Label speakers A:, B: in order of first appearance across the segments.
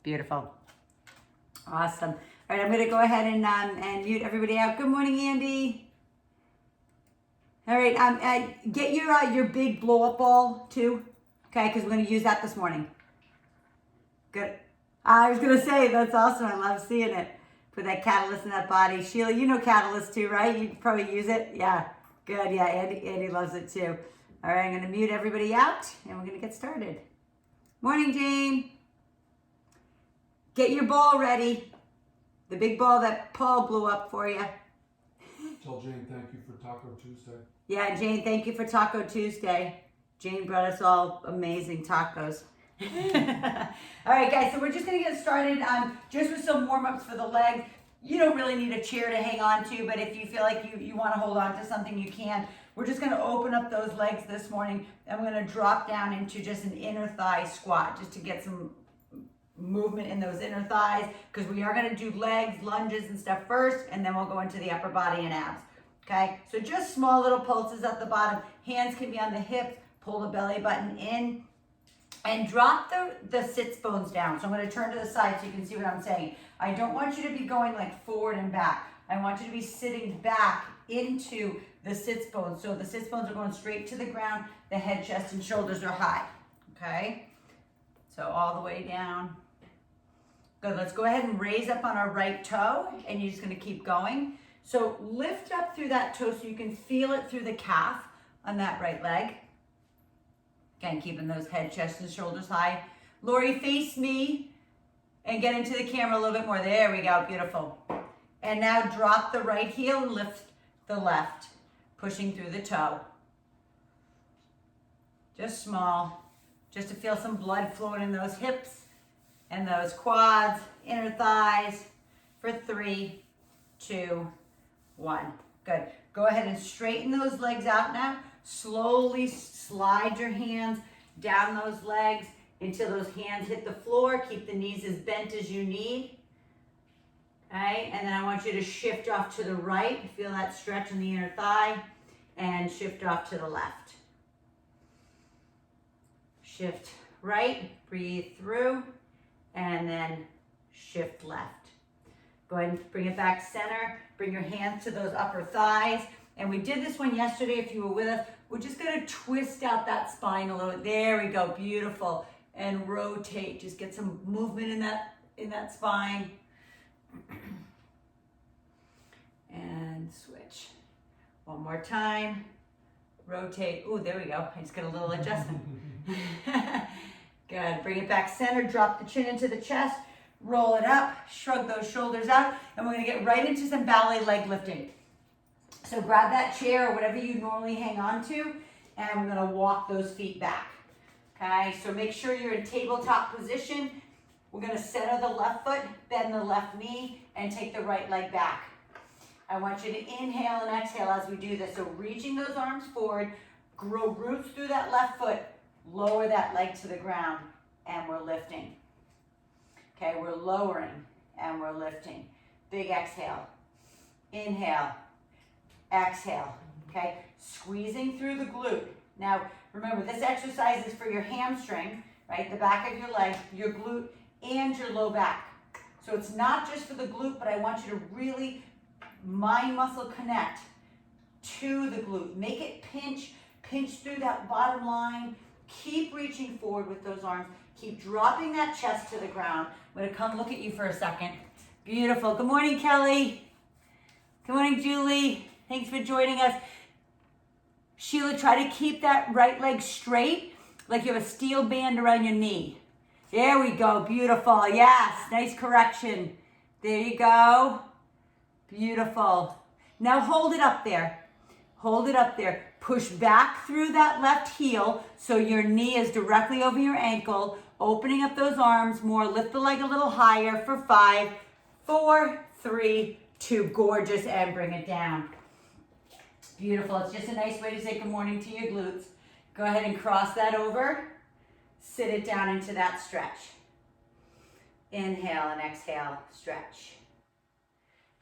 A: Beautiful. Awesome. All right, I'm going to go ahead and mute everybody out. Good morning, Andy. All right, get your big blow-up ball too, okay? Because we're going to use that this morning. Good. I was going to say, that's awesome. I love seeing it. Put that catalyst in that body. Sheila, you know catalyst too, right? You probably use it. Yeah, good. Yeah, Andy loves it too. All right, I'm going to mute everybody out, and we're going to get started. Morning, Jane. Get your ball ready. The big ball that Paul blew up for you.
B: Tell Jane thank you for Taco Tuesday.
A: Yeah, Jane, thank you for Taco Tuesday. Jane brought us all amazing tacos. All right, guys, so we're just going to get started just with some warm-ups for the legs. You don't really need a chair to hang on to, but if you feel like you want to hold on to something, you can. We're just going to open up those legs this morning, and we're going to drop down into just an inner thigh squat just to get some movement in those inner thighs, because we are going to do legs, lunges, and stuff first, and then we'll go into the upper body and abs. Okay, so just small little pulses at the bottom. Hands can be on the hips. Pull the belly button in and drop the sits bones down. So I'm going to turn to the side so you can see what I'm saying. I don't want you to be going like forward and back. I want you to be sitting back into the sits bones. So the sits bones are going straight to the ground. The head, chest, and shoulders are high. Okay, so all the way down. Good, let's go ahead and raise up on our right toe, and you're just going to keep going. So lift up through that toe so you can feel it through the calf on that right leg. Again, keeping those head, chest, and shoulders high. Lori, face me and get into the camera a little bit more. There we go, beautiful. And now drop the right heel and lift the left, pushing through the toe. Just small, just to feel some blood flowing in those hips and those quads, inner thighs, for 3, 2, 1. Good. Go ahead and straighten those legs out now. Slowly slide your hands down those legs until those hands hit the floor. Keep the knees as bent as you need. Okay, and then I want you to shift off to the right. Feel that stretch in the inner thigh, and shift off to the left. Shift right, breathe through, and then shift left. Go ahead and bring it back center. Bring your hands to those upper thighs. And we did this one yesterday if you were with us. We're just gonna twist out that spine a little bit. There we go, beautiful. And rotate, just get some movement in that spine. And switch. One more time. Rotate. Oh, there we go. I just got a little adjustment. Good. Bring it back center. Drop the chin into the chest. Roll it up. Shrug those shoulders out. And we're going to get right into some ballet leg lifting. So grab that chair or whatever you normally hang on to, and we're going to walk those feet back. Okay, so make sure you're in tabletop position. We're going to center the left foot, bend the left knee, and take the right leg back. I want you to inhale and exhale as we do this. So reaching those arms forward, grow roots through that left foot, lower that leg to the ground, and we're lifting. Okay, we're lowering and we're lifting. Big exhale. Inhale. Exhale. Okay, squeezing through the glute. Now, remember, this exercise is for your hamstring, right? The back of your leg, your glute, and your low back. So it's not just for the glute, but I want you to really mind muscle connect to the glute. Make it pinch through that bottom line. Keep reaching forward with those arms. Keep dropping that chest to the ground. I'm gonna come look at you for a second. Beautiful. Good morning, Kelly. Good morning, Julie. Thanks for joining us. Sheila, try to keep that right leg straight, like you have a steel band around your knee. There we go, beautiful. Yes, nice correction. There you go. Beautiful. Now hold it up there. Hold it up there. Push back through that left heel so your knee is directly over your ankle. Opening up those arms more. Lift the leg a little higher for 5, 4, 3, 2. Gorgeous, and bring it down. Beautiful. It's just a nice way to say good morning to your glutes. Go ahead and cross that over. Sit it down into that stretch. Inhale and exhale, stretch.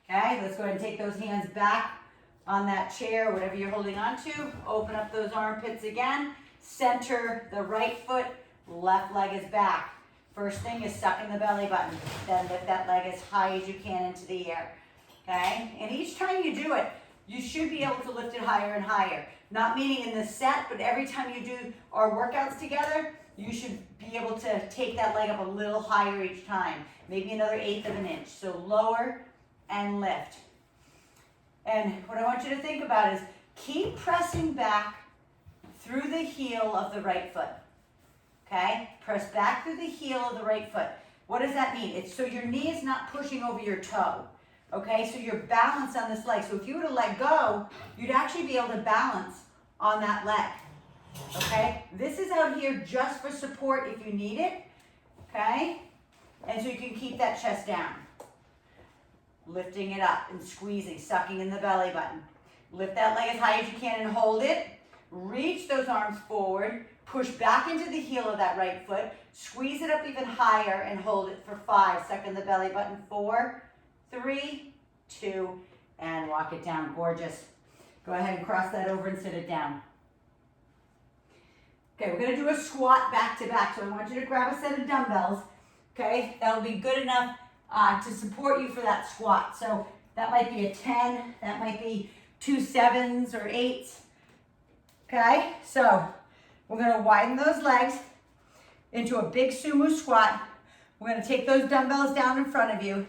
A: Okay, let's go ahead and take those hands back on that chair, whatever you're holding on to. Open up those armpits again. Center the right foot, left leg is back. First thing is suck in the belly button. Then lift that leg as high as you can into the air. Okay? And each time you do it, you should be able to lift it higher and higher. Not meaning in the set, but every time you do our workouts together, you should be able to take that leg up a little higher each time. Maybe another 1/8 of an inch. So lower and lift. And what I want you to think about is keep pressing back through the heel of the right foot. Okay? Press back through the heel of the right foot. What does that mean? It's so your knee is not pushing over your toe. Okay? So you're balanced on this leg. So if you were to let go, you'd actually be able to balance on that leg. Okay? This is out here just for support if you need it. Okay? And so you can keep that chest down. Lifting it up and squeezing, sucking in the belly button. Lift that leg as high as you can and hold it. Reach those arms forward. Push back into the heel of that right foot. Squeeze it up even higher and hold it for 5. Suck in the belly button. 4, 3, 2, and walk it down. Gorgeous. Go ahead and cross that over and sit it down. Okay, we're going to do a squat back to back. So I want you to grab a set of dumbbells. Okay, that'll be good enough to support you for that squat. So that might be a 10, that might be 2 7s or 8s. Okay, so we're going to widen those legs into a big sumo squat. We're going to take those dumbbells down in front of you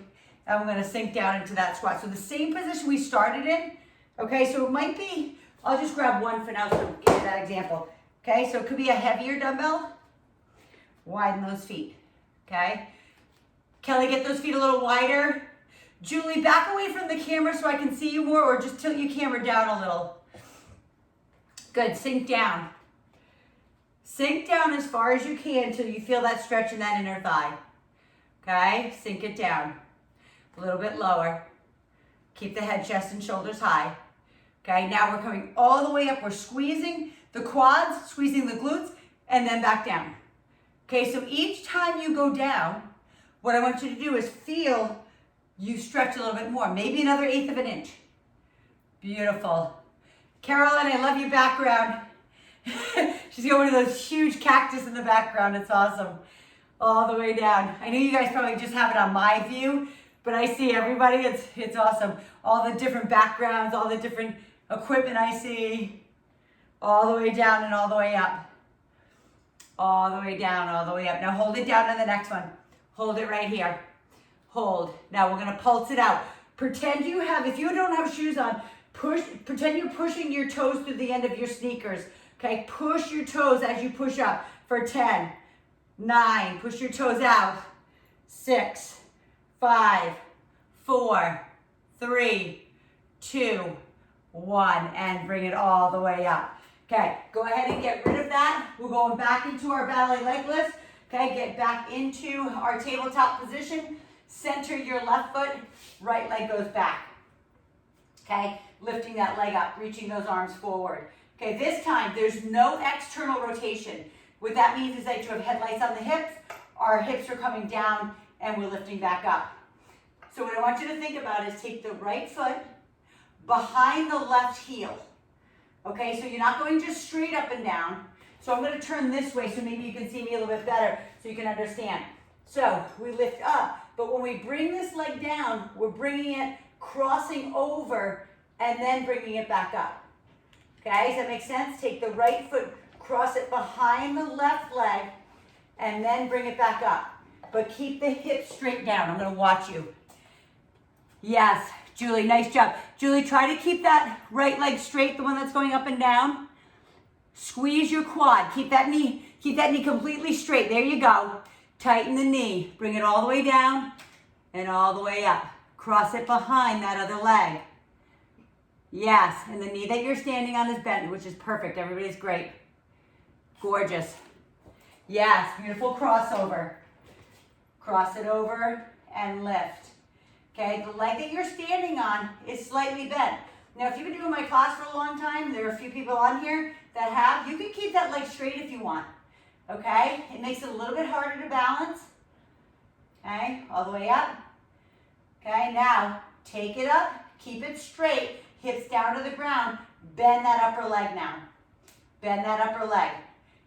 A: and we're going to sink down into that squat. So the same position we started in. Okay, so it might be, I'll just grab one for now so give you that example. Okay, so it could be a heavier dumbbell. Widen those feet. Okay. Kelly, get those feet a little wider. Julie, back away from the camera so I can see you more, or just tilt your camera down a little. Good, sink down. Sink down as far as you can until you feel that stretch in that inner thigh. Okay, sink it down. A little bit lower. Keep the head, chest, and shoulders high. Okay, now we're coming all the way up. We're squeezing the quads, squeezing the glutes, and then back down. Okay, so each time you go down, what I want you to do is feel you stretch a little bit more, maybe another 1/8 of an inch. Beautiful. Carolyn, I love your background. She's got one of those huge cactus in the background. It's awesome. All the way down. I know you guys probably just have it on my view, but I see everybody. It's awesome. All the different backgrounds, all the different equipment I see. All the way down and all the way up. All the way down, all the way up. Now hold it down on the next one. Hold it right here. Hold. Now we're going to pulse it out. Pretend you have, if you don't have shoes on, pretend you're pushing your toes through the end of your sneakers. Okay, push your toes as you push up for 10, 9, push your toes out, 6, 5, 4, 3, 2, 1, and bring it all the way up. Okay, go ahead and get rid of that. We're going back into our ballet leg lift. Okay, get back into our tabletop position. Center your left foot, right leg goes back. Okay, lifting that leg up, reaching those arms forward. Okay, this time there's no external rotation. What that means is that you have headlights on the hips, our hips are coming down, and we're lifting back up. So what I want you to think about is take the right foot behind the left heel. Okay, so you're not going just straight up and down. So I'm going to turn this way so maybe you can see me a little bit better so you can understand. So we lift up, but when we bring this leg down, we're bringing it, crossing over, and then bringing it back up. Okay, does that make sense? Take the right foot, cross it behind the left leg, and then bring it back up. But keep the hips straight down. I'm going to watch you. Yes, Julie, nice job. Julie, try to keep that right leg straight, the one that's going up and down. Squeeze your quad. Keep that knee completely straight. There you go. Tighten the knee. Bring it all the way down and all the way up. Cross it behind that other leg. Yes, and the knee that you're standing on is bent, which is perfect. Everybody's great. Gorgeous. Yes, beautiful crossover. Cross it over and lift. Okay, the leg that you're standing on is slightly bent. Now, if you've been doing my class for a long time, there are a few people on here that have, you can keep that leg straight if you want. Okay, it makes it a little bit harder to balance. Okay, all the way up. Okay, now take it up, keep it straight, hips down to the ground, bend that upper leg now. Bend that upper leg.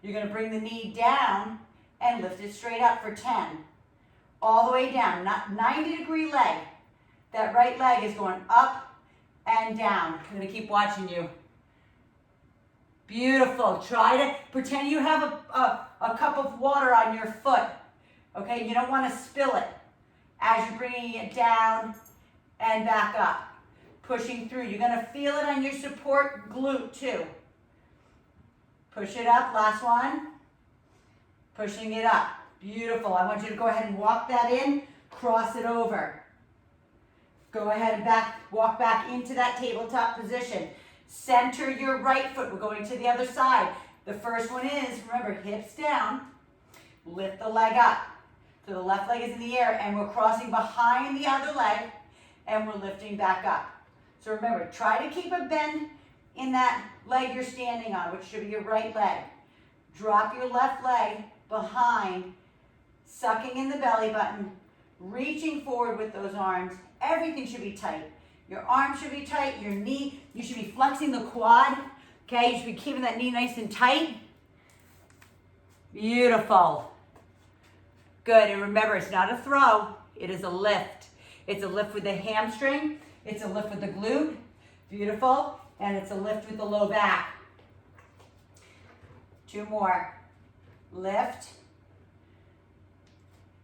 A: You're going to bring the knee down and lift it straight up for 10. All the way down, not 90-degree leg. That right leg is going up and down. I'm gonna keep watching you. Beautiful. Try to pretend you have a cup of water on your foot. Okay, you don't want to spill it as you're bringing it down and back up. Pushing through. You're going to feel it on your support glute too. Push it up. Last one. Pushing it up. Beautiful. I want you to go ahead and walk that in. Cross it over. Go ahead and walk back into that tabletop position. Center your right foot. We're going to the other side. The first one is, remember, hips down. Lift the leg up. So the left leg is in the air, and we're crossing behind the other leg, and we're lifting back up. So remember, try to keep a bend in that leg you're standing on, which should be your right leg. Drop your left leg behind, sucking in the belly button, reaching forward with those arms. Everything should be tight. Your arm should be tight, your knee, you should be flexing the quad, okay? You should be keeping that knee nice and tight. Beautiful. Good, and remember, it's not a throw, it is a lift. It's a lift with the hamstring, it's a lift with the glute, beautiful, and it's a lift with the low back. 2 more. Lift,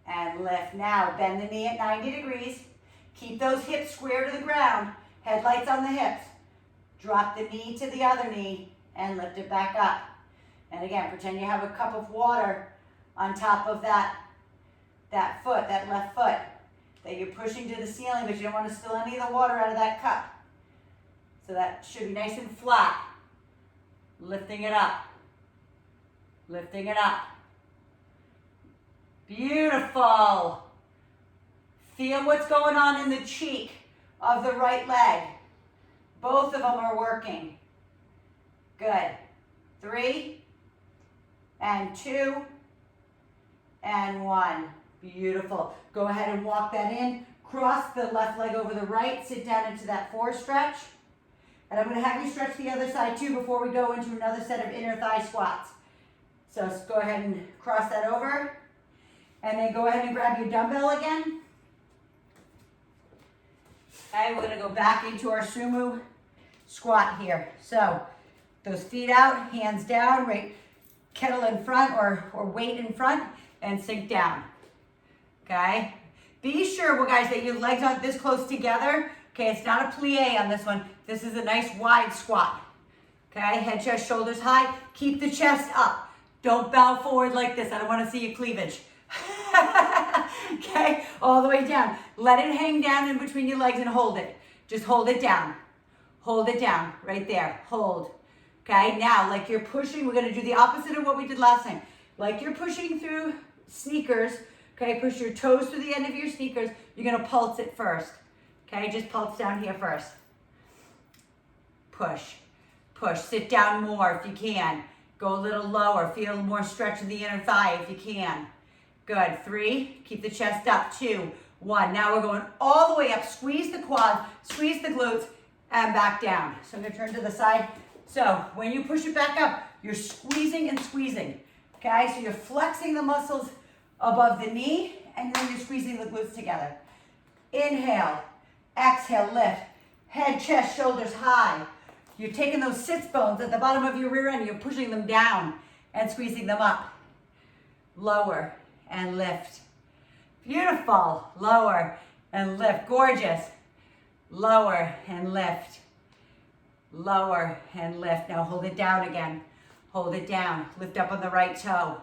A: and lift. Now, bend the knee at 90 degrees. Keep those hips square to the ground. Headlights on the hips. Drop the knee to the other knee and lift it back up. And again, pretend you have a cup of water on top of that foot, that left foot, that you're pushing to the ceiling, but you don't want to spill any of the water out of that cup. So that should be nice and flat. Lifting it up. Lifting it up. Beautiful. Feel what's going on in the cheek of the right leg. Both of them are working. Good. 3, and 2, and 1. Beautiful. Go ahead and walk that in. Cross the left leg over the right. Sit down into that 4 stretch. And I'm going to have you stretch the other side too before we go into another set of inner thigh squats. So go ahead and cross that over. And then go ahead and grab your dumbbell again. Okay, we're going to go back into our sumo squat here. So those feet out, hands down, right, kettle in front or weight in front, and sink down. Okay? Be sure, well, guys, that your legs aren't this close together. Okay, it's not a plie on this one. This is a nice wide squat. Okay, head, chest, shoulders high. Keep the chest up. Don't bow forward like this. I don't want to see your cleavage. Okay, all the way down. Let it hang down in between your legs and hold it. Just hold it down. Hold it down right there. Hold. Okay, now like you're pushing, we're going to do the opposite of what we did last time. Like you're pushing through sneakers. Okay, push your toes to the end of your sneakers. You're going to pulse it first. Okay, just pulse down here first. Push. Push. Sit down more if you can. Go a little lower. Feel more stretch in the inner thigh if you can. Good. 3. Keep the chest up. 2. 1. Now we're going all the way up. Squeeze the quads, squeeze the glutes, and back down. So I'm going to turn to the side. So when you push it back up, you're squeezing and squeezing. Okay, so you're flexing the muscles above the knee, and then you're squeezing the glutes together. Inhale. Exhale, lift. Head, chest, shoulders high. You're taking those sits bones at the bottom of your rear end, you're pushing them down and squeezing them up. Lower and lift. Beautiful. Lower and lift. Gorgeous. Lower and lift. Lower and lift. Now hold it down again. Hold it down. Lift up on the right toe.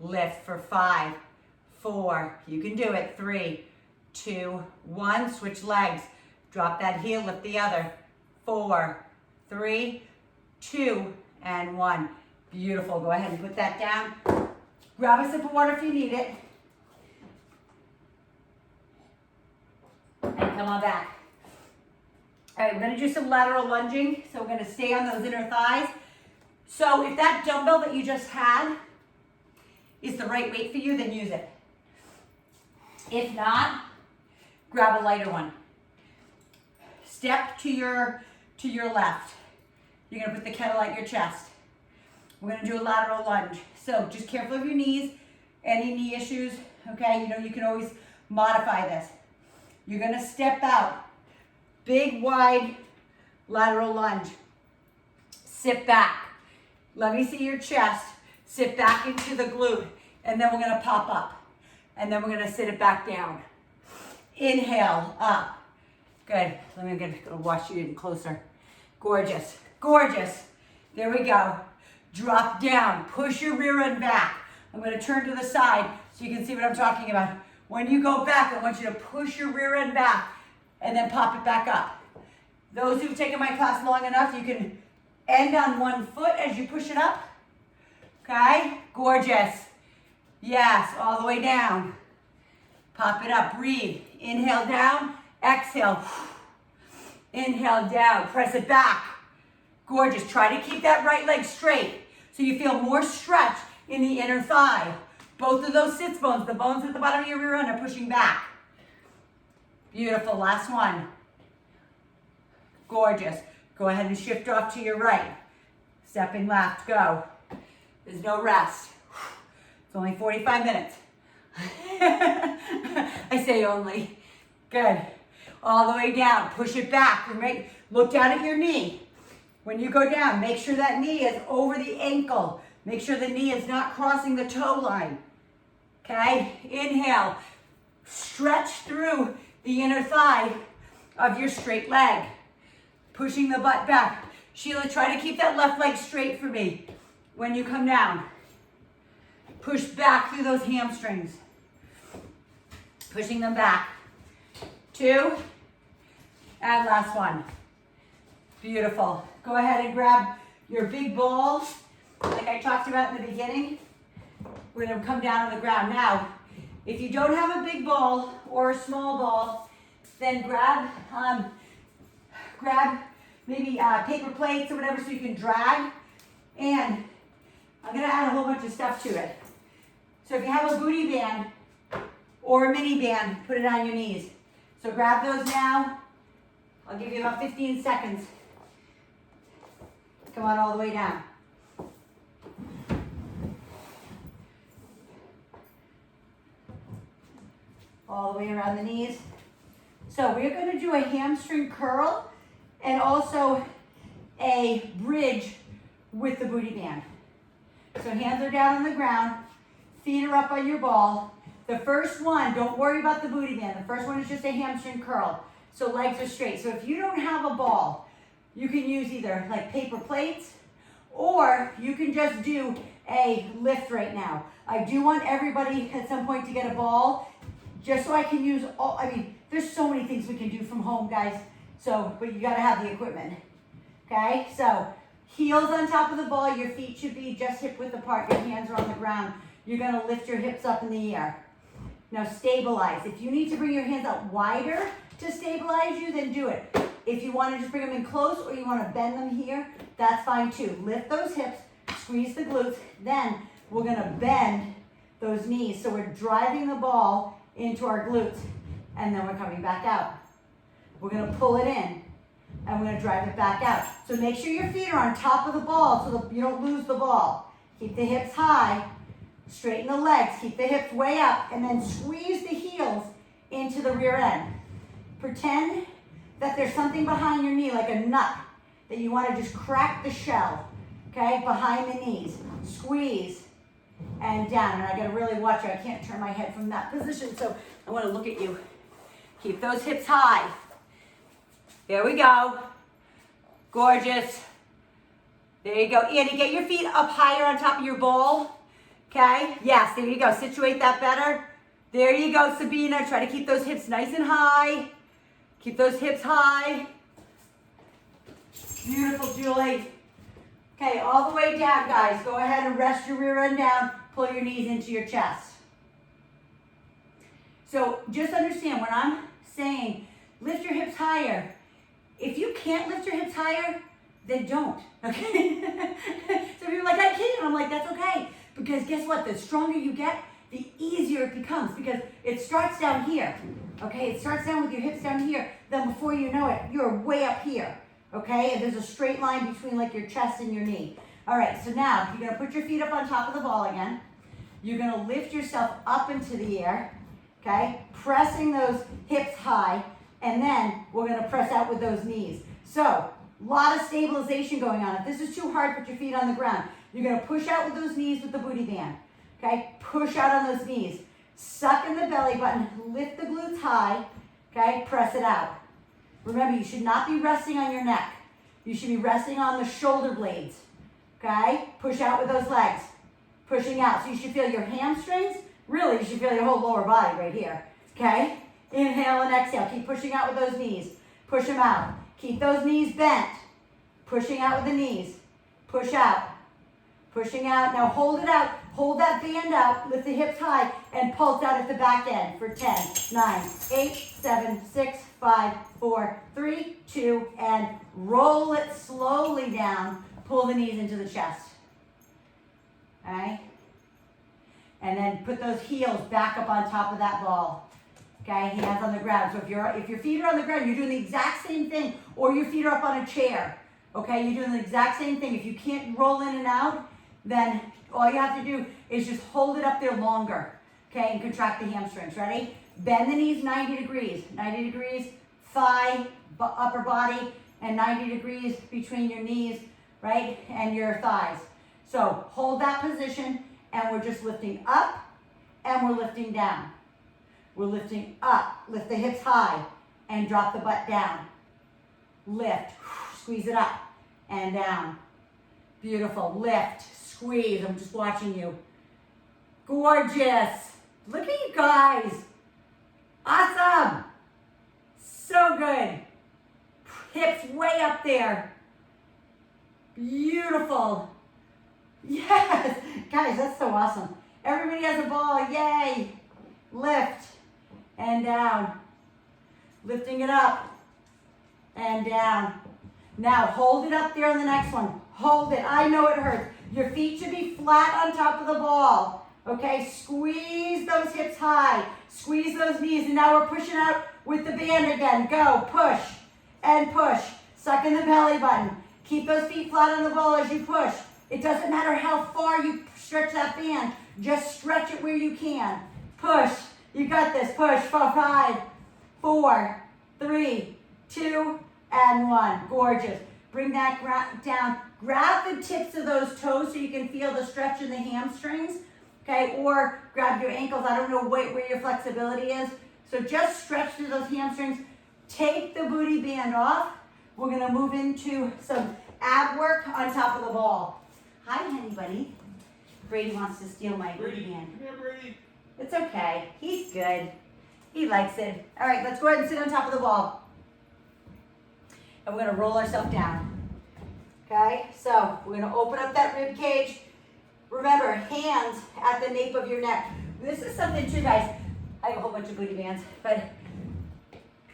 A: Lift for 5, 4. You can do it. 3, 2, 1. Switch legs. Drop that heel, lift the other. 4, 3, 2, and 1. Beautiful. Go ahead and put that down. Grab a sip of water if you need it. And come on back. All right, we're going to do some lateral lunging. So we're going to stay on those inner thighs. So if that dumbbell that you just had is the right weight for you, then use it. If not, grab a lighter one. Step to your left. You're going to put the kettle at your chest. We're going to do a lateral lunge. So just careful of your knees any knee issues, okay, you know, you can always modify this. You're gonna step out, big wide lateral lunge. Sit back. Let me see your chest. Sit back into the glute, and then we're gonna pop up. And then we're gonna sit it back down. Inhale, up. Good. Let me wash you in closer. Gorgeous, gorgeous. There we go. Drop down, push your rear end back. I'm gonna turn to the side so you can see what I'm talking about. When you go back, I want you to push your rear end back and then pop it back up. Those who've taken my class long enough, you can end on one foot as you push it up. Okay, gorgeous. Yes, all the way down. Pop it up, breathe. Inhale down, exhale. Inhale down, press it back. Gorgeous, try to keep that right leg straight so you feel more stretch in the inner thigh. Both of those sits bones, the bones at the bottom of your rear end are pushing back. Beautiful, last one. Gorgeous. Go ahead and shift off to your right. Stepping left, go. There's no rest. It's only 45 minutes. I say only. Good. All the way down, push it back. Look down at your knee. When you go down, make sure that knee is over the ankle. Make sure the knee is not crossing the toe line. Okay, inhale. Stretch through the inner thigh of your straight leg. Pushing the butt back. Sheila, try to keep that left leg straight for me when you come down. Push back through those hamstrings. Pushing them back. 2, and last one. Beautiful. Go ahead and grab your big ball, like I talked about in the beginning. We're gonna come down on the ground. Now, if you don't have a big ball or a small ball, then grab maybe paper plates or whatever so you can drag. And I'm gonna add a whole bunch of stuff to it. So if you have a booty band or a mini band, put it on your knees. So grab those now. I'll give you about 15 seconds. Come on all the way down. All the way around the knees. So we're going to do a hamstring curl and also a bridge with the booty band. So hands are down on the ground, feet are up on your ball. The first one, don't worry about the booty band. The first one is just a hamstring curl. So legs are straight. So if you don't have a ball, you can use either like paper plates or you can just do a lift right now. I do want everybody at some point to get a ball just so I can use all, there's so many things we can do from home, guys. So, but you gotta have the equipment. Okay, so heels on top of the ball, your feet should be just hip width apart, your hands are on the ground. You're gonna lift your hips up in the air. Now stabilize. If you need to bring your hands up wider to stabilize you, then do it. If you wanna just bring them in close or you wanna bend them here, that's fine too. Lift those hips, squeeze the glutes, then we're gonna bend those knees. So we're driving the ball into our glutes and then we're coming back out. We're gonna pull it in and we're gonna drive it back out. So make sure your feet are on top of the ball so that you don't lose the ball. Keep the hips high, straighten the legs, keep the hips way up, and then squeeze the heels into the rear end. Pretend that there's something behind your knee, like a nut, that you wanna just crack the shell, okay, behind the knees. Squeeze and down, and I gotta really watch it. I can't turn my head from that position, so I wanna look at you. Keep those hips high. There we go. Gorgeous. There you go. Andy, get your feet up higher on top of your ball. Okay? Yes, there you go. Situate that better. There you go, Sabina. Try to keep those hips nice and high. Keep those hips high. Beautiful, Julie. Okay, all the way down, guys. Go ahead and rest your rear end down. Pull your knees into your chest. So just understand, when I'm saying lift your hips higher, if you can't lift your hips higher, then don't, okay? So you're like, I can't. I'm like, that's okay. Because guess what? The stronger you get, the easier it becomes because it starts down here, okay? It starts down with your hips down here. Then before you know it, you're way up here, okay? And there's a straight line between like your chest and your knee. All right, so now you're gonna put your feet up on top of the ball again. You're gonna lift yourself up into the air, okay? Pressing those hips high, and then we're gonna press out with those knees. So, a lot of stabilization going on. If this is too hard, put your feet on the ground. You're gonna push out with those knees with the booty band, okay? Push out on those knees. Suck in the belly button, lift the glutes high, okay? Press it out. Remember, you should not be resting on your neck. You should be resting on the shoulder blades, okay? Push out with those legs, pushing out. So you should feel your hamstrings. Really, you should feel your whole lower body right here, okay? Inhale and exhale. Keep pushing out with those knees. Push them out. Keep those knees bent. Pushing out with the knees. Push out. Pushing out. Now hold it out. Hold that band out. Lift the hips high and pulse out at the back end for 10, 9, 8, 7, 6, 5, 4, 3, 2, and roll it slowly down. Pull the knees into the chest. Okay? And then put those heels back up on top of that ball. Okay, hands on the ground. So if your feet are on the ground, you're doing the exact same thing, or your feet are up on a chair. Okay, you're doing the exact same thing. If you can't roll in and out, then all you have to do is just hold it up there longer. Okay, and contract the hamstrings. Ready? Bend the knees 90 degrees. 90 degrees, thigh, upper body, and 90 degrees between your knees, right, and your thighs. So hold that position, and we're just lifting up, and we're lifting down. We're lifting up, lift the hips high, and drop the butt down. Lift, squeeze it up, and down. Beautiful, lift, squeeze, I'm just watching you. Gorgeous, look at you guys. Awesome, so good. Hips way up there. Beautiful. Yes, guys, that's so awesome. Everybody has a ball, yay. Lift and down. Lifting it up and down. Now hold it up there on the next one. Hold it, I know it hurts. Your feet should be flat on top of the ball. Okay, squeeze those hips high. Squeeze those knees, and now we're pushing out with the band again. Go, push and push. Suck in the belly button. Keep those feet flat on the ball as you push. It doesn't matter how far you stretch that band. Just stretch it where you can. Push. You got this. Push for 5, 4, 3, 2, and 1. Gorgeous. Bring that down. Grab the tips of those toes so you can feel the stretch in the hamstrings. Okay, or grab your ankles. I don't know where your flexibility is. So just stretch through those hamstrings. Take the booty band off. We're going to move into some ab work on top of the ball. Hi, honey buddy. Brady wants to steal my booty band.
B: Come here, Brady.
A: It's okay. He's good. He likes it. All right, let's go ahead and sit on top of the ball. And we're going to roll ourselves down. Okay, so we're going to open up that rib cage. Remember, hands at the nape of your neck. This is something too, guys. I have a whole bunch of booty bands, but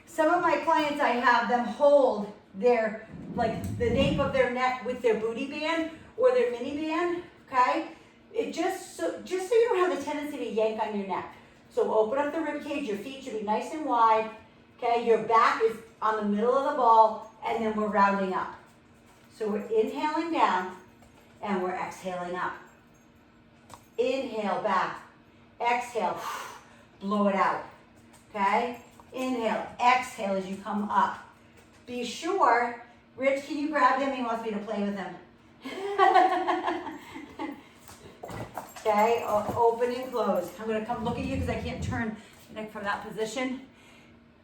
A: some of my clients, I have them hold their, like the nape of their neck with their booty band or their mini band, okay? It just so you don't have the tendency to yank on your neck. So open up the rib cage, your feet should be nice and wide, okay? Your back is on the middle of the ball, and then we're rounding up. So we're inhaling down, and we're exhaling up. Inhale back, exhale, blow it out, okay? Inhale, exhale as you come up. Be sure, Rich, can you grab him? He wants me to play with him. Okay, open and close. I'm gonna come look at you because I can't turn neck from that position.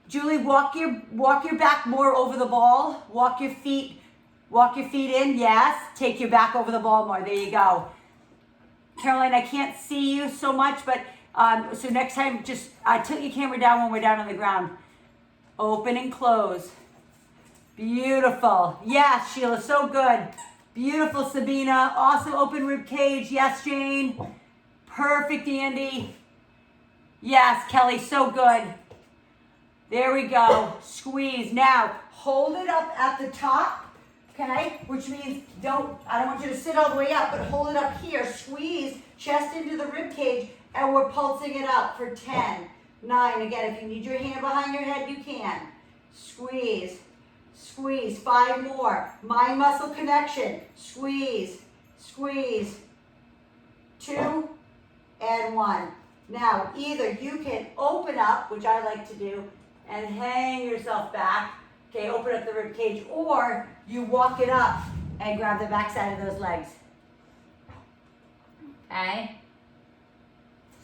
A: Julie, walk your back more over the ball. Walk your feet in, yes. Take your back over the ball more, there you go. Caroline, I can't see you so much, but so next time just tilt your camera down when we're down on the ground. Open and close. Beautiful. Yes, Sheila, so good. Beautiful, Sabina. Awesome open rib cage. Yes, Jane. Perfect, Andy. Yes, Kelly, so good. There we go. Squeeze. Now, hold it up at the top, okay? Which means I don't want you to sit all the way up, but hold it up here. Squeeze, chest into the rib cage, and we're pulsing it up for 10, 9. Again, if you need your hand behind your head, you can. Squeeze. Squeeze, 5 more. Mind muscle connection. Squeeze, squeeze. 2, and 1. Now, either you can open up, which I like to do, and hang yourself back. Okay, open up the rib cage, or you walk it up and grab the back side of those legs. Okay?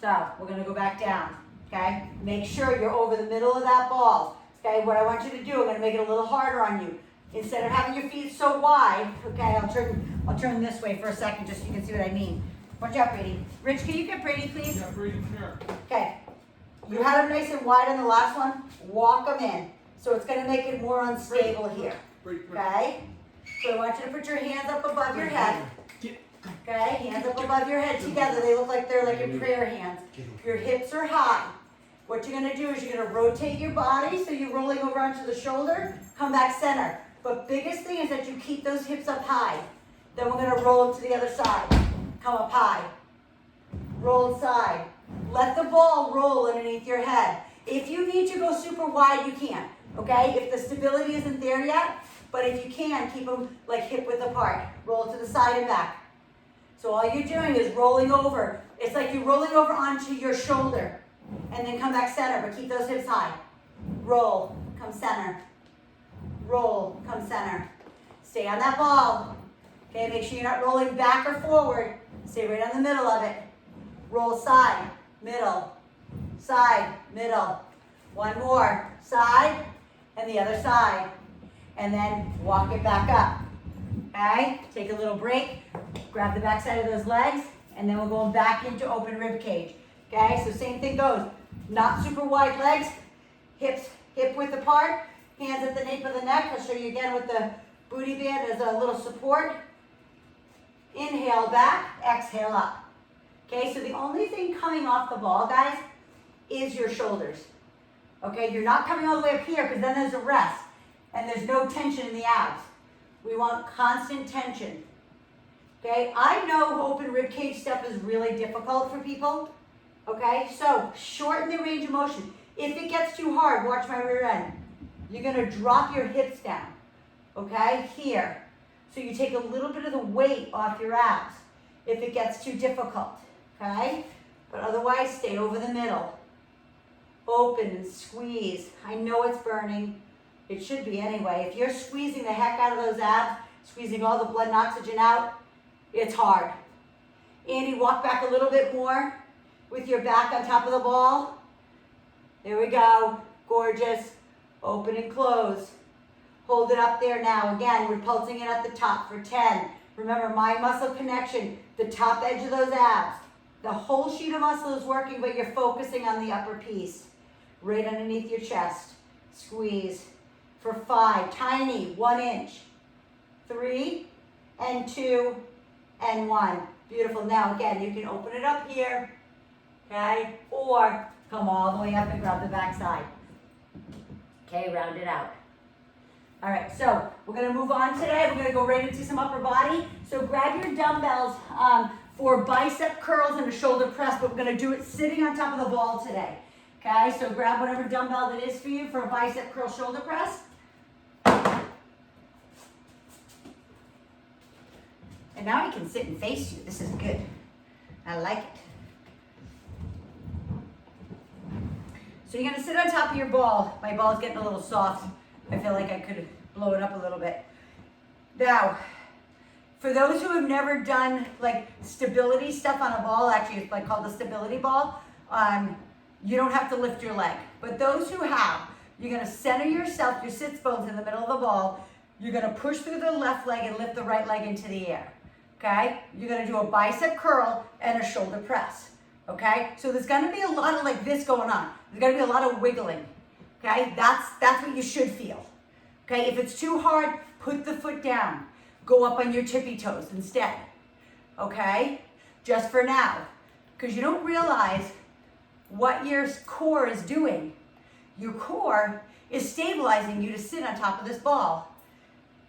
A: So, we're gonna go back down. Okay? Make sure you're over the middle of that ball. Okay, what I want you to do, I'm gonna make it a little harder on you. Instead of having your feet so wide, okay, I'll turn this way for a second just so you can see what I mean. Watch out, Brady. Rich, can you get Brady, please?
B: Yeah, Brady, come here.
A: Okay. You had them nice and wide on the last one. Walk them in. So it's gonna make it more unstable here. Okay? So I want you to put your hands up above your head. Okay, hands up above your head together. They look like they're like in prayer hands. Your hips are high. What you're gonna do is you're gonna rotate your body so you're rolling over onto the shoulder, come back center. But biggest thing is that you keep those hips up high. Then we're gonna roll to the other side. Come up high. Roll side. Let the ball roll underneath your head. If you need to go super wide, you can. Okay? If the stability isn't there yet, but if you can, keep them like hip width apart. Roll to the side and back. So all you're doing is rolling over. It's like you're rolling over onto your shoulder. And then come back center, but keep those hips high. Roll, come center. Roll, come center. Stay on that ball. Okay, make sure you're not rolling back or forward. Stay right on the middle of it. Roll side, middle, side, middle. One more, side, and the other side. And then walk it back up. Okay, take a little break. Grab the back side of those legs, and then we're going back into open rib cage. Okay, so same thing goes. Not super wide legs, hips hip width apart, hands at the nape of the neck. I'll show you again with the booty band as a little support. Inhale back, exhale up. Okay, so the only thing coming off the ball, guys, is your shoulders. Okay, you're not coming all the way up here because then there's a rest and there's no tension in the abs. We want constant tension. Okay, I know open rib cage stuff is really difficult for people. Okay, so shorten the range of motion. If it gets too hard, watch my rear end. You're gonna drop your hips down, okay, here. So you take a little bit of the weight off your abs if it gets too difficult, okay? But otherwise, stay over the middle. Open and squeeze. I know it's burning. It should be anyway. If you're squeezing the heck out of those abs, squeezing all the blood and oxygen out, it's hard. Andy, walk back a little bit more with your back on top of the ball. There we go. Gorgeous. Open and close. Hold it up there now. Again, we're pulsing it at the top for 10. Remember, mind muscle connection, the top edge of those abs. The whole sheet of muscle is working, but you're focusing on the upper piece. Right underneath your chest. Squeeze. For 5, tiny, 1 inch. 3, and 2, and 1. Beautiful. Now, again, you can open it up here, okay? Or come all the way up and grab the back side. Okay, round it out. All right, so we're gonna move on today. We're gonna go right into some upper body. So grab your dumbbells for bicep curls and a shoulder press, but we're gonna do it sitting on top of the ball today. Okay, so grab whatever dumbbell that is for you for a bicep curl shoulder press. And now I can sit and face you. This is good. I like it. So you're gonna sit on top of your ball. My ball's getting a little soft. I feel like I could blow it up a little bit. Now, for those who have never done like stability stuff on a ball, actually it's like called the stability ball, you don't have to lift your leg. But those who have, you're gonna center yourself, your sits bones in the middle of the ball. You're gonna push through the left leg and lift the right leg into the air. Okay? You're gonna do a bicep curl and a shoulder press. Okay? So there's gonna be a lot of like this going on. There's gonna be a lot of wiggling. Okay? That's what you should feel. Okay? If it's too hard, put the foot down. Go up on your tippy toes instead. Okay? Just for now. Because you don't realize what your core is doing. Your core is stabilizing you to sit on top of this ball.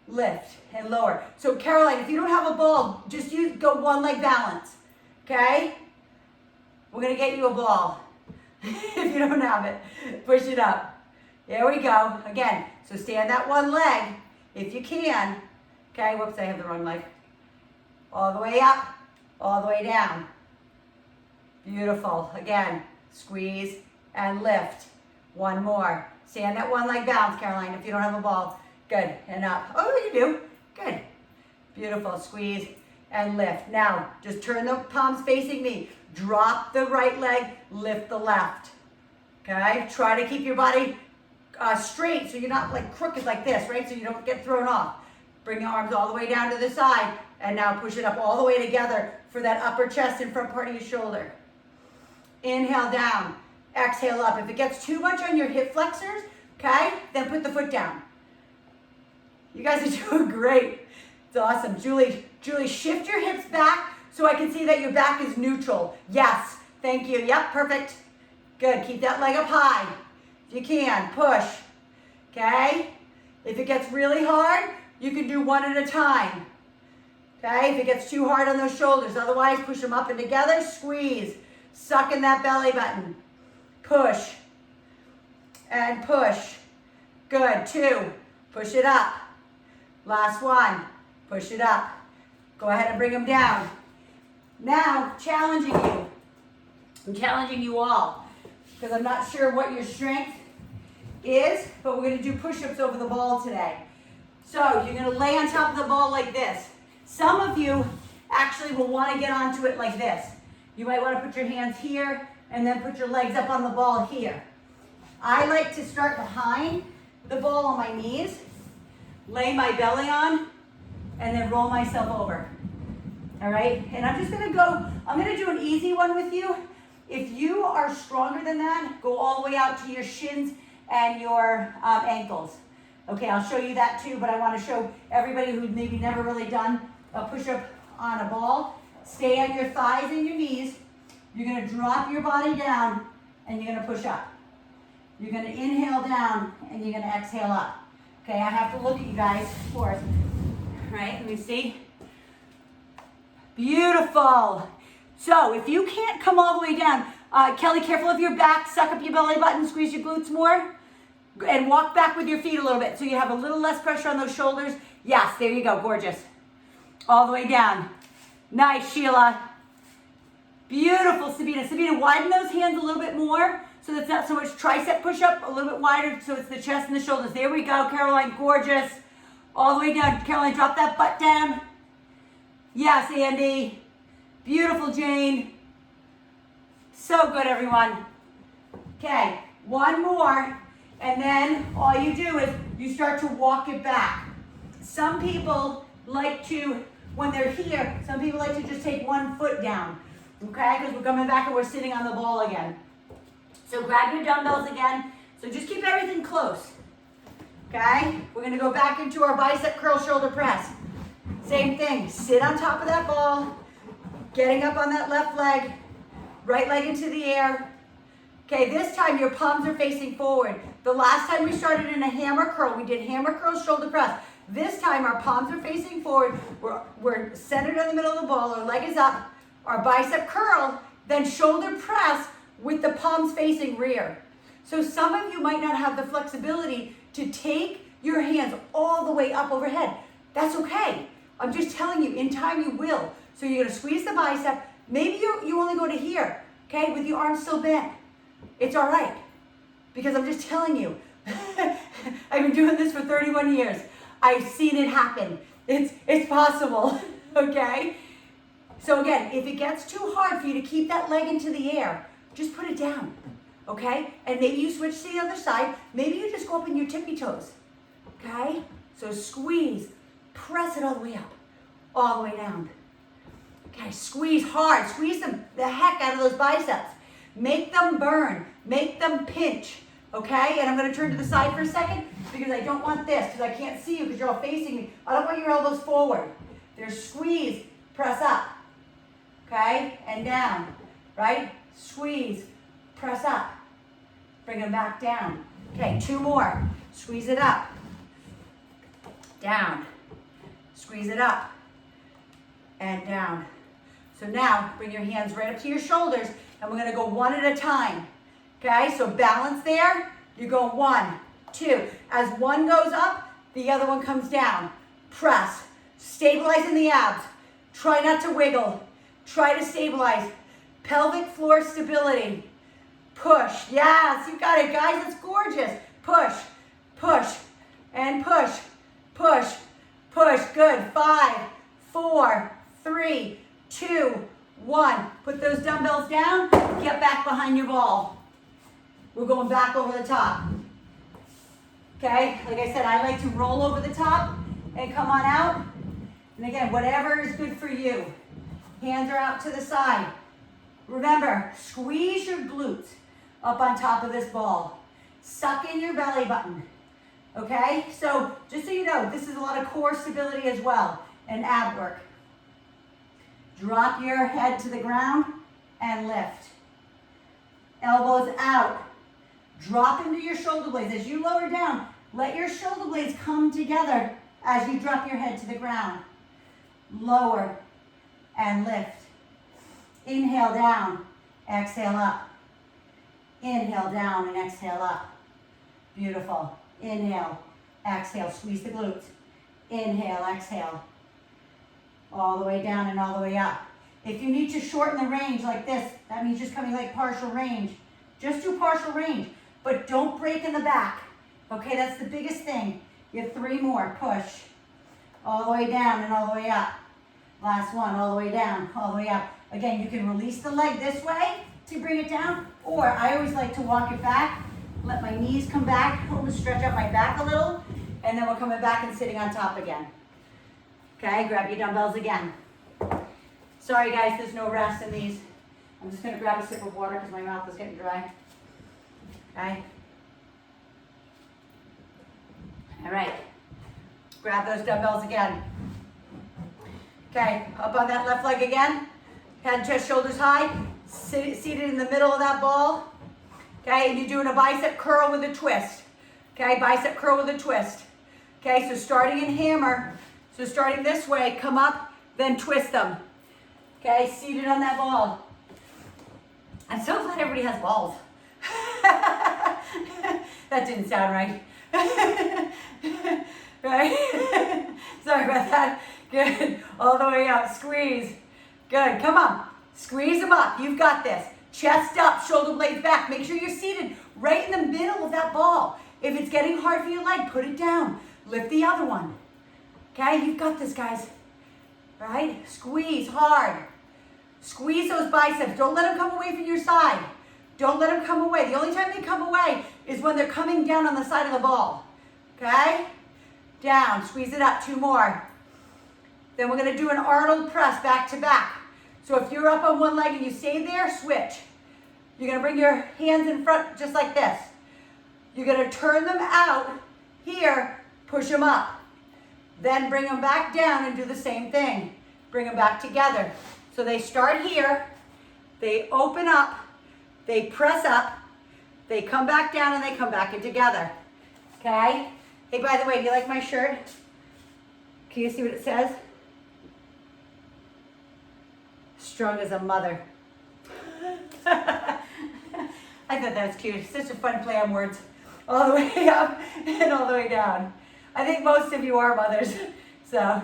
A: Lift and lower. So Caroline, if you don't have a ball, just go one leg balance. Okay? We're gonna get you a ball. If you don't have it, push it up. There we go. Again, so stay on that one leg if you can. Okay, whoops, I have the wrong leg. All the way up, all the way down. Beautiful. Again, squeeze and lift. One more. Stay on that one leg balance, Caroline, if you don't have a ball. Good, and up. Oh, you do. Good. Beautiful. Squeeze and lift. Now, just turn the palms facing me. Drop the right leg, lift the left. Okay? Try to keep your body straight so you're not like crooked like this, right? So you don't get thrown off. Bring the arms all the way down to the side, and now push it up all the way together for that upper chest and front part of your shoulder. Inhale down, exhale up. If it gets too much on your hip flexors, okay, then put the foot down. You guys are doing great. It's awesome. Julie, shift your hips back so I can see that your back is neutral. Yes, thank you. Yep, perfect. Good, keep that leg up high. If you can, push, okay? If it gets really hard, you can do one at a time, okay? If it gets too hard on those shoulders, otherwise push them up and together, squeeze, suck in that belly button, push, and push. Good, 2, push it up. Last one, push it up. Go ahead and bring them down. Now, challenging you. I'm challenging you all because I'm not sure what your strength is, but we're going to do push-ups over the ball today. So you're going to lay on top of the ball like this. Some of you actually will want to get onto it like this. You might want to put your hands here and then put your legs up on the ball here. I like to start behind the ball on my knees, lay my belly on, and then roll myself over. All right? And I'm going to do an easy one with you. If you are stronger than that, go all the way out to your shins and your ankles. Okay, I'll show you that too, but I want to show everybody who's maybe never really done a push-up on a ball. Stay on your thighs and your knees. You're going to drop your body down and you're going to push up. You're going to inhale down and you're going to exhale up. Okay, I have to look at you guys, of course. All right, let me see. Beautiful. So if you can't come all the way down, Kelly, careful of your back, suck up your belly button, squeeze your glutes more, and walk back with your feet a little bit so you have a little less pressure on those shoulders. Yes, there you go, gorgeous. All the way down. Nice, Sheila. Beautiful, Sabina. Sabina, widen those hands a little bit more so that's not so much tricep push-up, a little bit wider so it's the chest and the shoulders. There we go, Caroline, gorgeous. All the way down. Caroline, drop that butt down. Yes, Andy. Beautiful, Jane. So good, everyone. Okay, one more, and then all you do is you start to walk it back. Some people like to, when they're here, some people like to just take one foot down, okay? Because we're coming back and we're sitting on the ball again. So grab your dumbbells again. So just keep everything close, okay? We're gonna go back into our bicep curl shoulder press. Same thing, sit on top of that ball, getting up on that left leg, right leg into the air. Okay, this time your palms are facing forward. The last time we started in a hammer curl, we did hammer curl shoulder press. This time our palms are facing forward. We're centered in the middle of the ball, our leg is up, our bicep curl, then shoulder press with the palms facing rear. So some of you might not have the flexibility to take your hands all the way up overhead. That's okay. I'm just telling you, in time you will. So you're gonna squeeze the bicep. Maybe you only go to here, okay, with your arms still bent. It's all right, because I'm just telling you, I've been doing this for 31 years. I've seen it happen. It's possible, okay? So again, if it gets too hard for you to keep that leg into the air, just put it down, okay? And maybe you switch to the other side. Maybe you just go up in your tippy toes, okay? So squeeze, press it all the way up, all the way down. Okay, squeeze hard, squeeze the heck out of those biceps. Make them burn, make them pinch, okay? And I'm gonna turn to the side for a second because I don't want this, because I can't see you because you're all facing me. I don't want your elbows forward. There's squeeze, press up, okay? And down, right? Squeeze, press up. Bring them back down. Okay, 2 more. Squeeze it up, down. Squeeze it up, and down. So now, bring your hands right up to your shoulders, and we're gonna go one at a time, okay? So balance there, you go 1, 2. As one goes up, the other one comes down. Press, stabilize in the abs. Try not to wiggle. Try to stabilize. Pelvic floor stability. Push. Yes, you got it, guys. That's gorgeous. Push, push, and push, push, push. Good. 5, 4, 3, 2, 1. Put those dumbbells down. Get back behind your ball. We're going back over the top. Okay, like I said, I like to roll over the top and come on out. And again, whatever is good for you. Hands are out to the side. Remember, squeeze your glutes up on top of this ball. Suck in your belly button. Okay, so just so you know, this is a lot of core stability as well and ab work. Drop your head to the ground and lift. Elbows out. Drop into your shoulder blades. As you lower down, let your shoulder blades come together as you drop your head to the ground. Lower and lift. Inhale down, exhale up. Inhale down and exhale up. Beautiful. Inhale, exhale, squeeze the glutes. Inhale, exhale. All the way down and all the way up. If you need to shorten the range like this, that means just coming like partial range. Just do partial range, but don't break in the back. Okay, that's the biggest thing. You have 3 more. Push. All the way down and all the way up. Last one, all the way down, all the way up. Again, you can release the leg this way to bring it down, or I always like to walk it back, let my knees come back, almost stretch out my back a little, and then we're coming back and sitting on top again. Okay, grab your dumbbells again. Sorry guys, there's no rest in these. I'm just gonna grab a sip of water because my mouth is getting dry. Okay. All right, grab those dumbbells again. Okay, up on that left leg again. Head, chest, shoulders high. Seated in the middle of that ball. Okay, and you're doing a bicep curl with a twist. Okay, bicep curl with a twist. Okay, so starting in hammer. So starting this way, come up, then twist them. Okay, seated on that ball. I'm so glad everybody has balls. That didn't sound right. Right? Sorry about that. Good. All the way up. Squeeze. Good. Come on. Squeeze them up. You've got this. Chest up, shoulder blades back. Make sure you're seated right in the middle of that ball. If it's getting hard for your leg, put it down. Lift the other one. Okay? You've got this, guys. Right? Squeeze hard. Squeeze those biceps. Don't let them come away from your side. Don't let them come away. The only time they come away is when they're coming down on the side of the ball. Okay? Down. Squeeze it up. 2 more. Then we're going to do an Arnold press back to back. So if you're up on one leg and you stay there, switch. You're going to bring your hands in front just like this. You're going to turn them out here, push them up. Then bring them back down and do the same thing. Bring them back together. So they start here, they open up, they press up, they come back down and they come back in together. Okay? Hey, by the way, do you like my shirt? Can you see what it says? Strong as a mother. I thought that was cute. Such a fun play on words. All the way up and all the way down. I think most of you are mothers. So,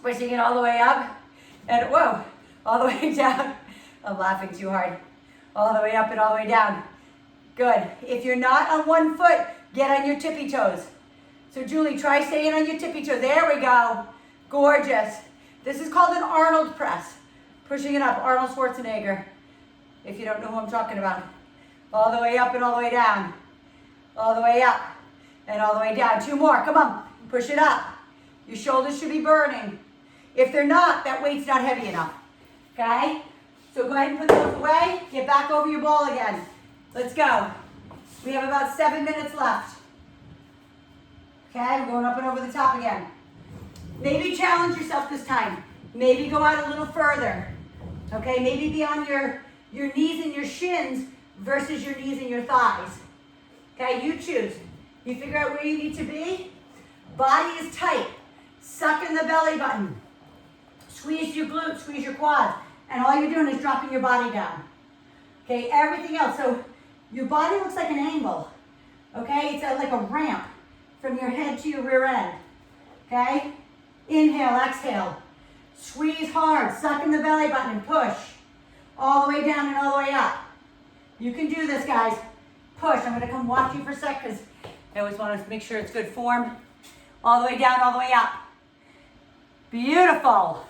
A: pushing it all the way up and whoa, all the way down. I'm laughing too hard. All the way up and all the way down. Good. If you're not on one foot, get on your tippy toes. So Julie, try staying on your tippy toes. There we go. Gorgeous. This is called an Arnold press. Pushing it up, Arnold Schwarzenegger. If you don't know who I'm talking about. All the way up and all the way down. All the way up and all the way down. 2 more, come on. Push it up. Your shoulders should be burning. If they're not, that weight's not heavy enough. Okay? So go ahead and put those away. Get back over your ball again. Let's go. We have about 7 minutes left. Okay, we're going up and over the top again. Maybe challenge yourself this time. Maybe go out a little further. Okay, maybe be on your knees and your shins versus your knees and your thighs. Okay, you choose. You figure out where you need to be. Body is tight. Suck in the belly button. Squeeze your glutes, squeeze your quads. And all you're doing is dropping your body down. Okay, everything else. So your body looks like an angle. Okay, it's like a ramp from your head to your rear end. Okay, inhale, exhale. Squeeze hard, suck in the belly button and push. all the way down and all the way up. You can do this, guys. Push. I'm gonna come watch you for a sec because I always want to make sure it's good form. All the way down, all the way up. Beautiful.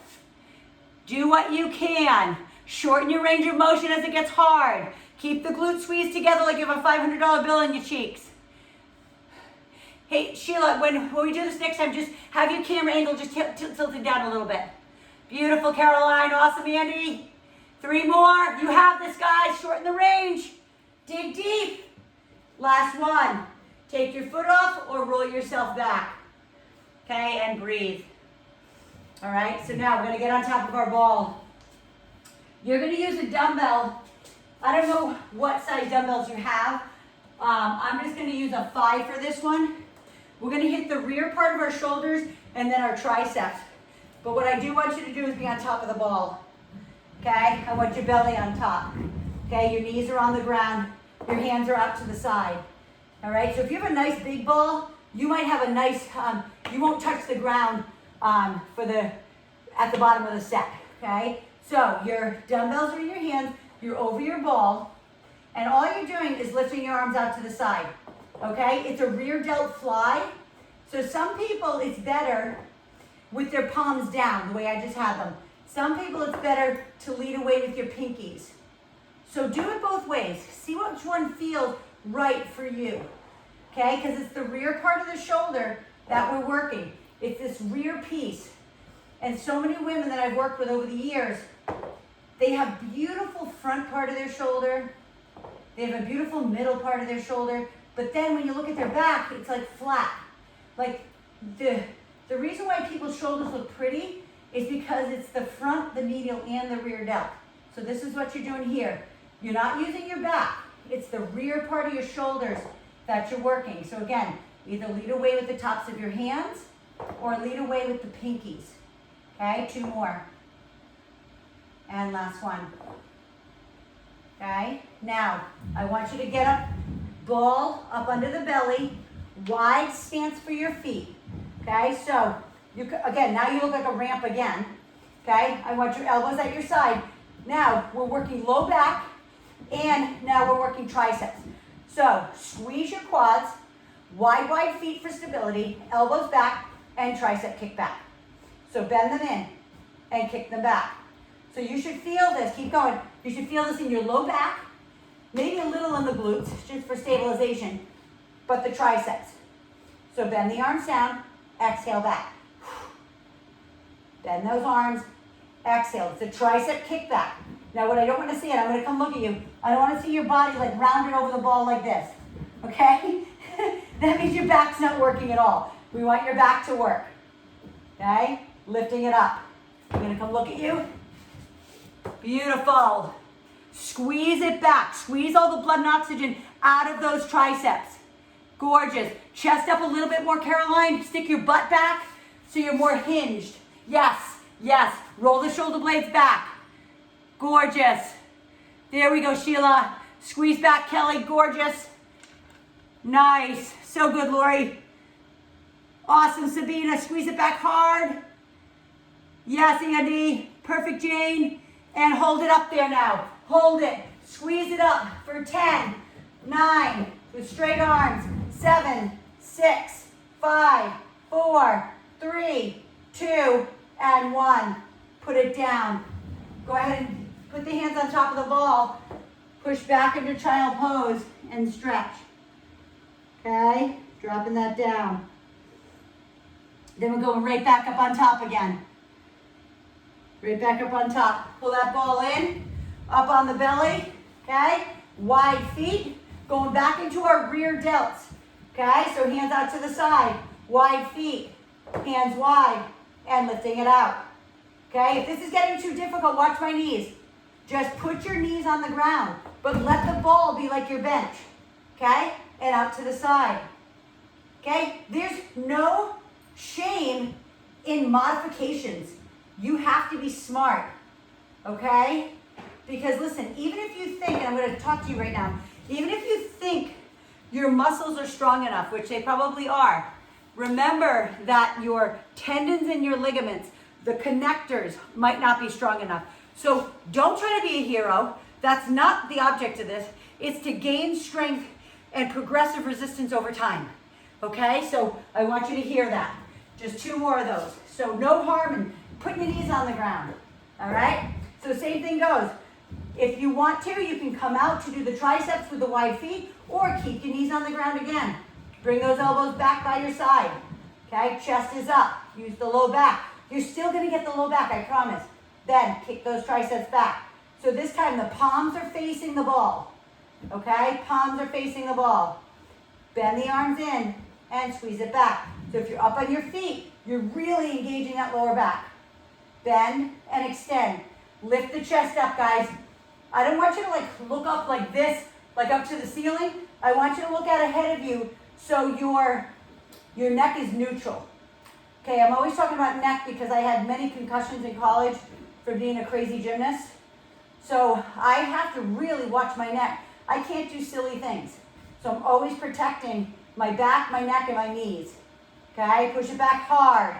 A: Do what you can. Shorten your range of motion as it gets hard. Keep the glutes squeezed together like you have a $500 bill in your cheeks. Hey, Sheila, when we do this next time, just have your camera angle just tilted down a little bit. Beautiful, Caroline. Awesome, Andy. 3 more. You have this, guys. Shorten the range. Dig deep. Last one. Take your foot off or roll yourself back. Okay, and breathe. All right, so now we're going to get on top of our ball. You're going to use a dumbbell. I don't know what size dumbbells you have. I'm just going to use a 5 for this one. We're going to hit the rear part of our shoulders and then our triceps. But what I do want you to do is be on top of the ball. Okay, I want your belly on top. Okay, your knees are on the ground. Your hands are out to the side. All right, so if you have a nice big ball, you might have a nice, you won't touch the ground at the bottom of the set, okay? So your dumbbells are in your hands, you're over your ball, and all you're doing is lifting your arms out to the side, okay? It's a rear delt fly. So some people, it's better with their palms down, the way I just had them. Some people, it's better to lead away with your pinkies. So do it both ways. See which one feels right for you, okay? Because it's the rear part of the shoulder that we're working. It's this rear piece. And so many women that I've worked with over the years, they have beautiful front part of their shoulder. They have a beautiful middle part of their shoulder. But then when you look at their back, it's like flat. Like the reason why people's shoulders look pretty is because it's the front, the medial, and the rear delt. So this is what you're doing here. You're not using your back. It's the rear part of your shoulders that you're working. So again, either lead away with the tops of your hands or lead away with the pinkies. Okay, 2 more. And last one. Okay, now I want you to get up, ball up under the belly, wide stance for your feet. Okay, so again, now you look like a ramp again. Okay, I want your elbows at your side. Now we're working low back, and now we're working triceps. So squeeze your quads, wide feet for stability, elbows back, and tricep kick back. So bend them in and kick them back. So you should feel this, keep going. You should feel this in your low back, maybe a little in the glutes, just for stabilization, but the triceps. So bend the arms down, exhale back. Bend those arms, exhale. It's a tricep kick back. Now what I don't want to see, and I'm going to come look at you, I don't want to see your body like rounded over the ball like this, okay? That means your back's not working at all. We want your back to work, okay? Lifting it up. I'm going to come look at you. Beautiful. Squeeze it back. Squeeze all the blood and oxygen out of those triceps. Gorgeous. Chest up a little bit more, Caroline. Stick your butt back so you're more hinged. Yes, yes. Roll the shoulder blades back. Gorgeous. There we go, Sheila. Squeeze back, Kelly. Gorgeous. Nice. So good, Lori. Awesome, Sabina. Squeeze it back hard. Yes, Andy. Perfect, Jane. And hold it up there now. Hold it. Squeeze it up for 10, 9, with straight arms. 7, 6, 5, 4, 3, 2, and 1. Put it down. Go ahead and put the hands on top of the ball. Push back into child pose and stretch. Okay? Dropping that down. Then we're going right back up on top again. Right back up on top. Pull that ball in, up on the belly, okay? Wide feet, going back into our rear delts, okay? So hands out to the side, wide feet, hands wide, and lifting it out, okay? If this is getting too difficult, watch my knees. Just put your knees on the ground, but let the ball be like your bench, okay? And out to the side, okay? There's no shame in modifications. You have to be smart, okay? Because listen, even if you think, and I'm going to talk to you right now, even if you think your muscles are strong enough, which they probably are, remember that your tendons and your ligaments, the connectors, might not be strong enough. So don't try to be a hero. That's not the object of this. It's to gain strength and progressive resistance over time. Okay, so I want you to hear that. Just 2 more of those. So no harm in putting your knees on the ground. All right, so same thing goes. If you want to, you can come out to do the triceps with the wide feet, or keep your knees on the ground again. Bring those elbows back by your side. Okay, chest is up. Use the low back. You're still gonna get the low back, I promise. Then kick those triceps back. So this time the palms are facing the ball. Okay, palms are facing the ball. Bend the arms in and squeeze it back. So if you're up on your feet, you're really engaging that lower back. Bend and extend. Lift the chest up, guys. I don't want you to look up like this, like up to the ceiling. I want you to look out ahead of you so your neck is neutral. Okay, I'm always talking about neck because I had many concussions in college for being a crazy gymnast. So I have to really watch my neck. I can't do silly things. So I'm always protecting my back, my neck, and my knees. Okay, push it back hard.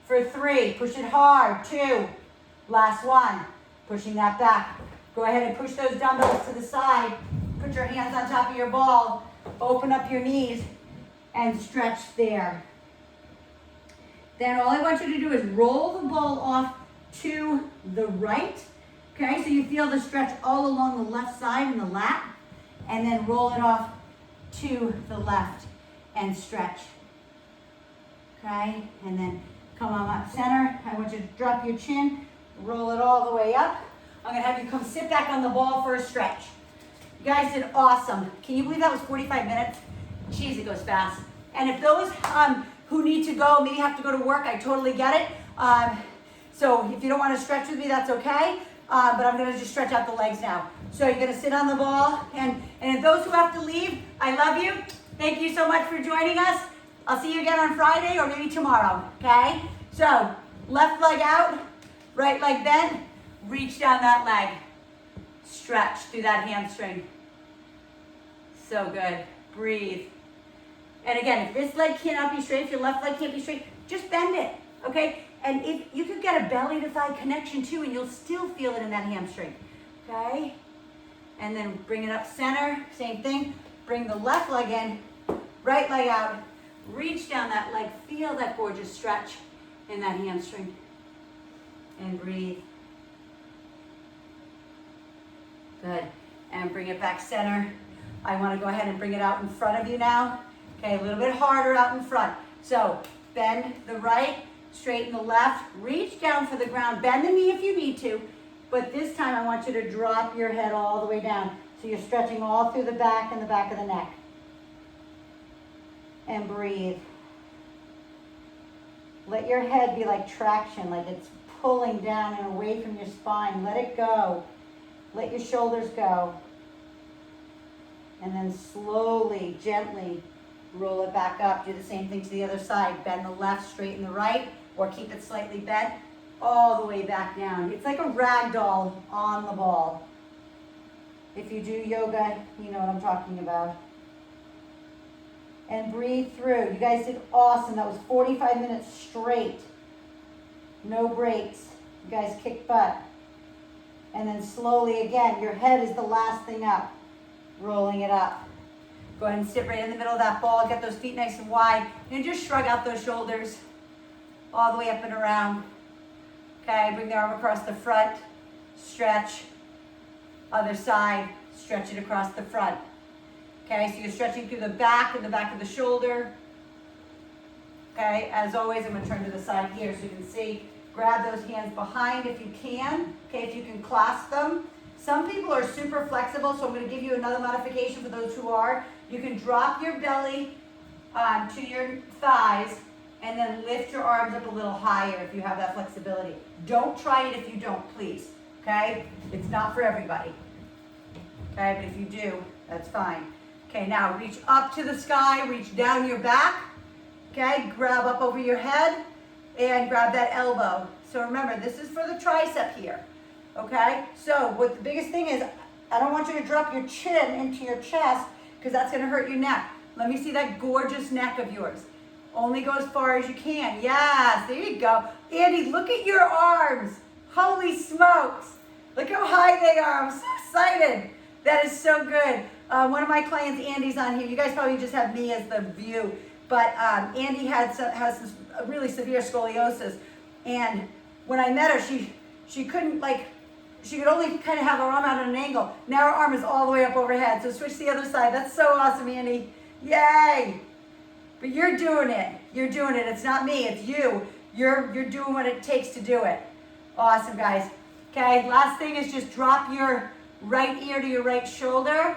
A: For 3, push it hard. 2, last 1, pushing that back. Go ahead and push those dumbbells to the side. Put your hands on top of your ball. Open up your knees and stretch there. Then all I want you to do is roll the ball off to the right. Okay, so you feel the stretch all along the left side in the lat, and then roll it off to the left and stretch. Okay, and then come on up center. I want you to drop your chin, roll it all the way up. I'm gonna have you come sit back on the ball for a stretch. You guys did awesome. Can you believe that was 45 minutes? Jeez, it goes fast. And if those who need to go, maybe have to go to work, I totally get it. So if you don't want to stretch with me, that's okay. But I'm gonna just stretch out the legs now. So you're gonna sit on the ball, and if those who have to leave, I love you. Thank you so much for joining us. I'll see you again on Friday or maybe tomorrow, okay? So left leg out, right leg bent, reach down that leg. Stretch through that hamstring. So good, breathe. And again, if this leg cannot be straight, if your left leg can't be straight, just bend it, okay? And if you could get a belly to thigh connection too, and you'll still feel it in that hamstring, okay? And then bring it up center, same thing. Bring the left leg in, right leg out, reach down that leg, feel that gorgeous stretch in that hamstring. And breathe. Good, and bring it back center. I wanna go ahead and bring it out in front of you now. Okay, a little bit harder out in front. So bend the right, straighten the left, reach down for the ground, bend the knee if you need to, but this time I want you to drop your head all the way down. So you're stretching all through the back and the back of the neck. And breathe. Let your head be like traction, like it's pulling down and away from your spine. Let it go. Let your shoulders go. And then slowly, gently roll it back up. Do the same thing to the other side. Bend the left, straighten the right, or keep it slightly bent all the way back down. It's like a rag doll on the ball. If you do yoga, you know what I'm talking about. And breathe through. You guys did awesome. That was 45 minutes straight. No breaks. You guys kicked butt. And then slowly again, your head is the last thing up. Rolling it up. Go ahead and sit right in the middle of that ball. Get those feet nice and wide. And just shrug out those shoulders all the way up and around. Okay, bring the arm across the front. Stretch. Other side. Stretch it across the front. Okay, so you're stretching through the back and the back of the shoulder. Okay, as always, I'm going to turn to the side here so you can see. Grab those hands behind if you can. Okay, if you can clasp them. Some people are super flexible, so I'm going to give you another modification for those who are. You can drop your belly to your thighs and then lift your arms up a little higher if you have that flexibility. Don't try it if you don't, please. Okay? It's not for everybody. Okay, but if you do, that's fine. Okay, now reach up to the sky, reach down your back. Okay, grab up over your head and grab that elbow. So remember, this is for the tricep here. Okay, so what the biggest thing is, I don't want you to drop your chin into your chest because that's going to hurt your neck. Let me see that gorgeous neck of yours. Only go as far as you can. Yes, there you go. Andy, look at your arms. Holy smokes. Look how high they are. I'm so excited. That is so good. One of my clients, Andy's on here. You guys probably just have me as the view, but Andy has this really severe scoliosis, and when I met her, she couldn't she could only kind of have her arm out at an angle. Now her arm is all the way up overhead. So switch to the other side. That's so awesome, Andy. Yay! But you're doing it. You're doing it. It's not me. It's you. You're doing what it takes to do it. Awesome, guys. Okay, last thing is just drop your right ear to your right shoulder.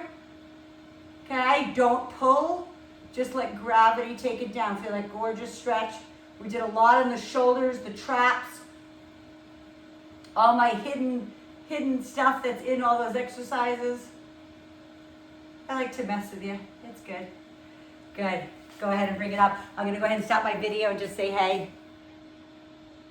A: Okay, don't pull. Just let gravity take it down. Feel that gorgeous stretch. We did a lot in the shoulders, the traps, all my hidden stuff that's in all those exercises. I like to mess with you. It's good. Good. Go ahead and bring it up. I'm going to go ahead and stop my video and just say hey.